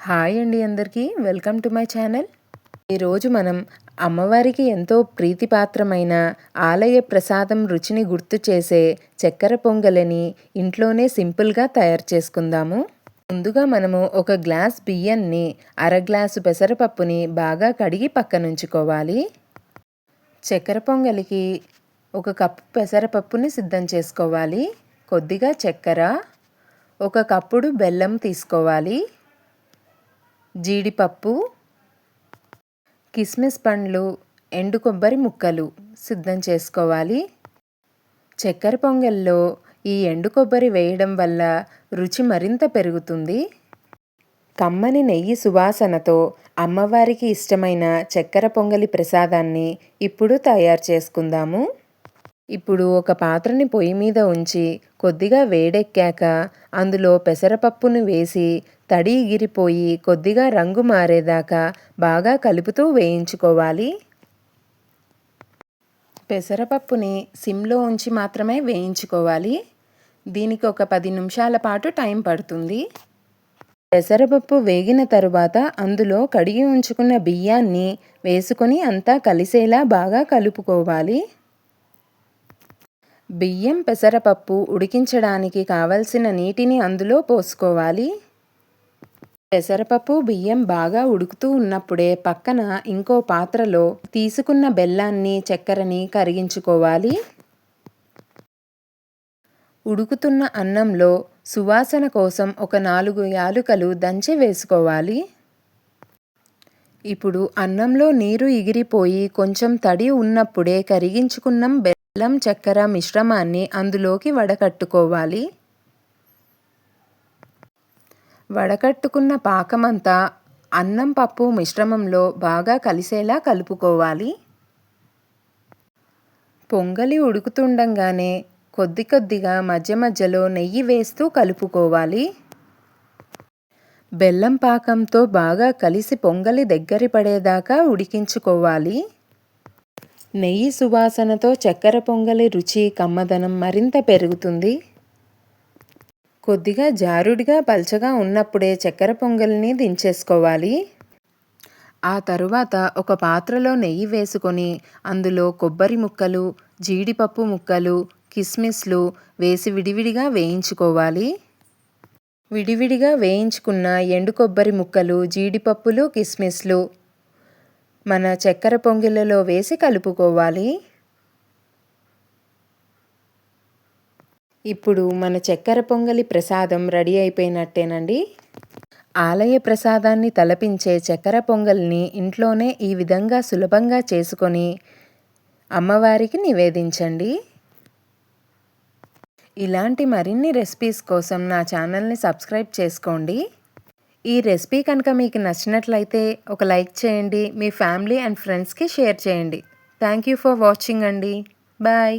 Hi అండి అందరికీ welcome to my channel. ఈరోజు మనం అమ్మవారికి ఎంతో ప్రీతిపాత్రమైన ఆలయ ప్రసాదం రుచిని గుర్తు చేసే చక్కెర పొంగలిని ఇంట్లోనే సింపుల్గా తయారు చేసుకుందాము. ముందుగా మనము ఒక గ్లాస్ బియ్యాన్ని అర గ్లాసు పెసరపప్పుని బాగా కడిగి పక్కనుంచుకోవాలి. చక్కెర పొంగలికి ఒక కప్పు పెసరపప్పుని సిద్ధం చేసుకోవాలి. కొద్దిగా చక్కెర, ఒక కప్పుడు బెల్లం తీసుకోవాలి. జీడిపప్పు, కిస్మిస్ పండ్లు, ఎండు కొబ్బరి ముక్కలు సిద్ధం చేసుకోవాలి. చక్కెర పొంగల్లో ఈ ఎండు కొబ్బరి వేయడం వల్ల రుచి మరింత పెరుగుతుంది. కమ్మని నెయ్యి సువాసనతో అమ్మవారికి ఇష్టమైన చక్కెర పొంగలి ప్రసాదాన్ని ఇప్పుడు తయారు చేసుకుందాము. ఇప్పుడు ఒక పాత్రని పొయ్యి మీద ఉంచి కొద్దిగా వేడెక్కాక అందులో పెసరపప్పును వేసి తడి ఎగిరిపోయి కొద్దిగా రంగు మారేదాకా బాగా కలుపుతూ వేయించుకోవాలి. పెసరపప్పుని సిమ్లో ఉంచి మాత్రమే వేయించుకోవాలి. దీనికి ఒక 10 నిమిషాల పాటు టైం పడుతుంది. పెసరపప్పు వేగిన తరువాత అందులో కడిగి ఉంచుకున్న బియ్యాన్ని వేసుకొని అంతా కలిసేలా బాగా కలుపుకోవాలి. బియ్యం, పెసరపప్పు ఉడికించడానికి కావలసిన నీటిని అందులో పోసుకోవాలి. పెసరపప్పు, బియ్యం బాగా ఉడుకుతూ ఉన్నప్పుడే పక్కన ఇంకో పాత్రలో తీసుకున్న బెల్లాన్ని, చక్కెరని కరిగించుకోవాలి. ఉడుకుతున్న అన్నంలో సువాసన కోసం ఒక 4 యాలుకలు దంచి వేసుకోవాలి. ఇప్పుడు అన్నంలో నీరు ఎగిరిపోయి కొంచెం తడి ఉన్నప్పుడే కరిగించుకున్న బెల్లం, చక్కెర మిశ్రమాన్ని అందులోకి వడకట్టుకోవాలి. వడకట్టుకున్న పాకమంతా అన్నం, పప్పు మిశ్రమంలో బాగా కలిసేలా కలుపుకోవాలి. పొంగలి ఉడుకుతుండగానే కొద్ది కొద్దిగా మధ్య మధ్యలో నెయ్యి వేస్తూ కలుపుకోవాలి. బెల్లం పాకంతో బాగా కలిసి పొంగలి దగ్గర పడేదాకా ఉడికించుకోవాలి. నెయ్యి సువాసనతో చక్కెర పొంగలి రుచి, కమ్మదనం మరింత పెరుగుతుంది. కొద్దిగా జారుడిగా పల్చగా ఉన్నప్పుడే చక్కెర పొంగలిని దించేసుకోవాలి. ఆ తరువాత ఒక పాత్రలో నెయ్యి వేసుకొని అందులో కొబ్బరి ముక్కలు, జీడిపప్పు ముక్కలు, కిస్మిస్లు వేసి విడివిడిగా వేయించుకోవాలి. విడివిడిగా వేయించుకున్న ఎండు కొబ్బరి ముక్కలు, జీడిపప్పులు, కిస్మిస్లు మన చక్కెర పొంగిళ్ళలో వేసి కలుపుకోవాలి. ఇప్పుడు మన చక్కెర పొంగలి ప్రసాదం రెడీ అయిపోయినట్టేనండి. ఆలయ ప్రసాదాన్ని తలపించే చక్కెర పొంగల్ని ఇంట్లోనే ఈ విధంగా సులభంగా చేసుకొని అమ్మవారికి నివేదించండి. ఇలాంటి మరిన్ని రెసిపీస్ కోసం నా ఛానల్ని సబ్స్క్రైబ్ చేసుకోండి. ఈ రెసిపీ కనుక మీకు నచ్చినట్లయితే ఒక లైక్ చేయండి. మీ ఫ్యామిలీ అండ్ ఫ్రెండ్స్కి షేర్ చేయండి. థ్యాంక్ యూ ఫర్ వాచింగ్ అండి. బాయ్.